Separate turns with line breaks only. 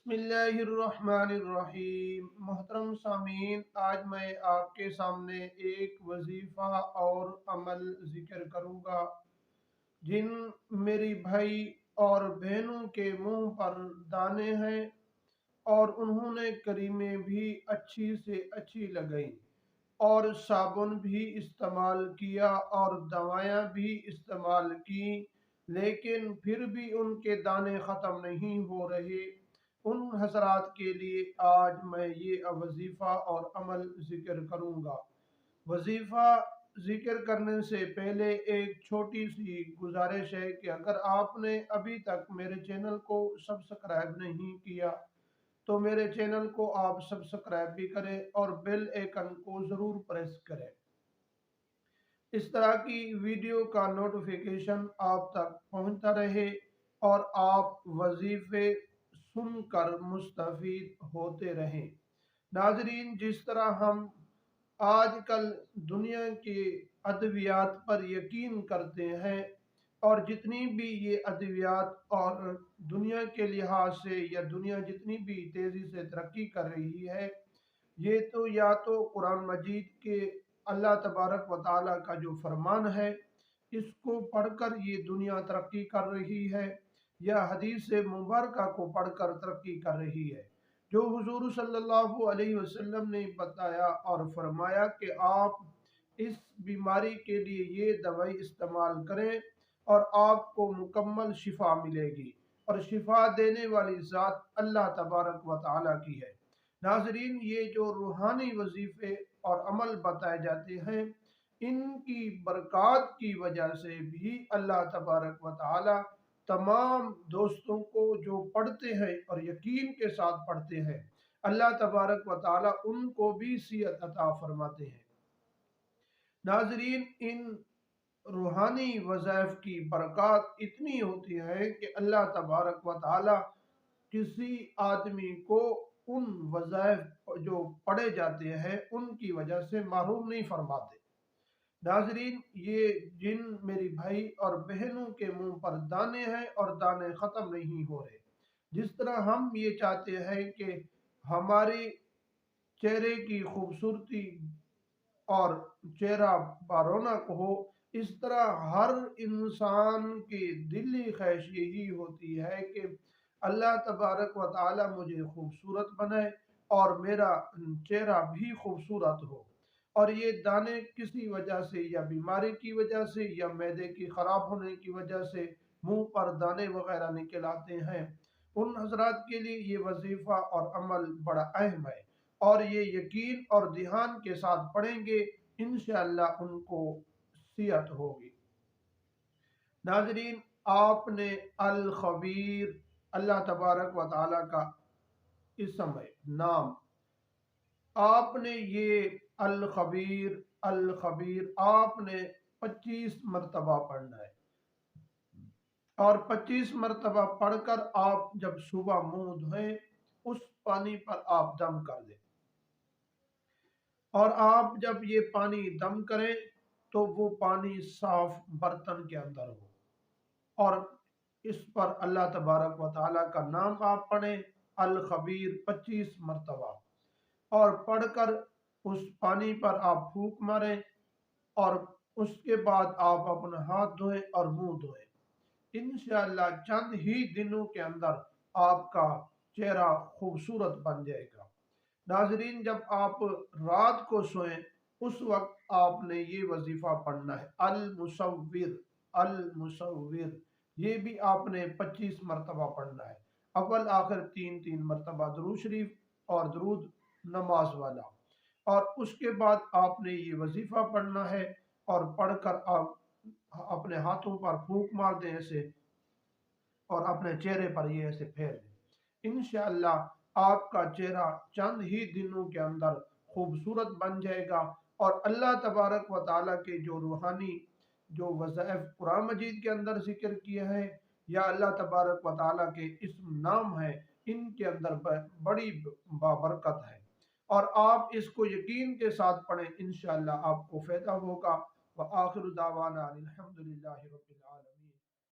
بسم اللہ الرحمن الرحیم۔ محترم سامعین، آج میں آپ کے سامنے ایک وظیفہ اور عمل ذکر کروں گا جن میری بھائی اور بہنوں کے منہ پر دانے ہیں، اور انہوں نے کریمیں بھی اچھی سے اچھی لگائیں اور صابن بھی استعمال کیا اور دوائیاں بھی استعمال کی، لیکن پھر بھی ان کے دانے ختم نہیں ہو رہے۔ ان حضرات کے لیے آج میں یہ وظیفہ اور عمل ذکر کروں گا۔ وظیفہ ذکر کرنے سے پہلے ایک چھوٹی سی گزارش ہے کہ اگر آپ نے ابھی تک میرے چینل کو سبسکرائب نہیں کیا تو میرے چینل کو آپ سبسکرائب بھی کریں اور بیل آئیکن کو ضرور پریس کریں۔ اس طرح کی ویڈیو کا نوٹیفیکیشن آپ تک پہنچتا رہے اور آپ وظیفے سن کر مستفید ہوتے رہیں۔ ناظرین، جس طرح ہم آج کل دنیا کے ادویات پر یقین کرتے ہیں، اور جتنی بھی یہ ادویات اور دنیا کے لحاظ سے یا دنیا جتنی بھی تیزی سے ترقی کر رہی ہے، یہ تو یا تو قرآن مجید کے اللہ تبارک و تعالیٰ کا جو فرمان ہے اس کو پڑھ کر یہ دنیا ترقی کر رہی ہے، یا حدیث مبارکہ کو پڑھ کر ترقی کر رہی ہے، جو حضور صلی اللہ علیہ وسلم نے بتایا اور فرمایا کہ آپ اس بیماری کے لیے یہ دوائی استعمال کریں اور آپ کو مکمل شفا ملے گی، اور شفا دینے والی ذات اللہ تبارک و تعالیٰ کی ہے۔ ناظرین، یہ جو روحانی وظیفے اور عمل بتائے جاتے ہیں، ان کی برکات کی وجہ سے بھی اللہ تبارک و تعالی تمام دوستوں کو جو پڑھتے ہیں اور یقین کے ساتھ پڑھتے ہیں، اللہ تبارک و تعالی ان کو بھی صحت عطا فرماتے ہیں۔ ناظرین، ان روحانی وظائف کی برکات اتنی ہوتی ہے کہ اللہ تبارک و تعالی کسی آدمی کو ان وظائف جو پڑھے جاتے ہیں ان کی وجہ سے محروم نہیں فرماتے۔ ناظرین، یہ جن میری بھائی اور بہنوں کے منہ پر دانے ہیں اور دانے ختم نہیں ہو رہے، جس طرح ہم یہ چاہتے ہیں کہ ہماری چہرے کی خوبصورتی اور چہرہ بارونق ہو، اس طرح ہر انسان کی دلی خواہش یہی ہوتی ہے کہ اللہ تبارک و تعالی مجھے خوبصورت بنائے اور میرا چہرہ بھی خوبصورت ہو۔ اور یہ دانے کسی وجہ سے، یا بیماری کی وجہ سے یا معدے کی خراب ہونے کی وجہ سے منہ پر دانے وغیرہ نکل آتے ہیں، ان حضرات کے لیے یہ وظیفہ اور عمل بڑا اہم ہے، اور یہ یقین اور دھیان کے ساتھ پڑھیں گے انشاءاللہ ان کو صحت ہوگی۔ ناظرین، آپ نے الخبیر اللہ تبارک و تعالیٰ کا اسم ہے، نام، آپ نے یہ الخبیر الخبیر آپ نے 25 مرتبہ پڑھنا ہے، اور 25 مرتبہ پڑھ کر آپ جب صبح منہ دھوئیں اس پانی پر آپ دم کر دیں، اور آپ جب یہ پانی دم کریں تو وہ پانی صاف برتن کے اندر ہو، اور اس پر اللہ تبارک و تعالیٰ کا نام آپ پڑھیں، الخبیر 25 مرتبہ، اور پڑھ کر اس پانی پر آپ پھونک ماریں، اور اس کے بعد آپ اپنا ہاتھ دھوئیں اور منہ دھوئیں۔ انشاءاللہ چند ہی دنوں کے اندر آپ کا چہرہ خوبصورت بن جائے گا۔ ناظرین، جب آپ رات کو سوئیں اس وقت آپ نے یہ وظیفہ پڑھنا ہے، المصور المصور، یہ بھی آپ نے 25 مرتبہ پڑھنا ہے، اول آخر تین تین مرتبہ درود شریف اور درود نماز والا، اور اس کے بعد آپ نے یہ وظیفہ پڑھنا ہے، اور پڑھ کر آپ اپنے ہاتھوں پر پھونک مار دیں ایسے، اور اپنے چہرے پر یہ ایسے پھیر دیں۔ انشاءاللہ آپ کا چہرہ چند ہی دنوں کے اندر خوبصورت بن جائے گا، اور اللہ تبارک و تعالیٰ کے جو روحانی جو وظائف قرآن مجید کے اندر ذکر کیے ہیں، یا اللہ تبارک و تعالیٰ کے اسم نام ہیں، ان کے اندر بڑی بابرکت ہے، اور آپ اس کو یقین کے ساتھ پڑھیں، انشاءاللہ آپ کو فائدہ ہوگا۔ وآخر دعوانا الحمدللہ رب العالمین۔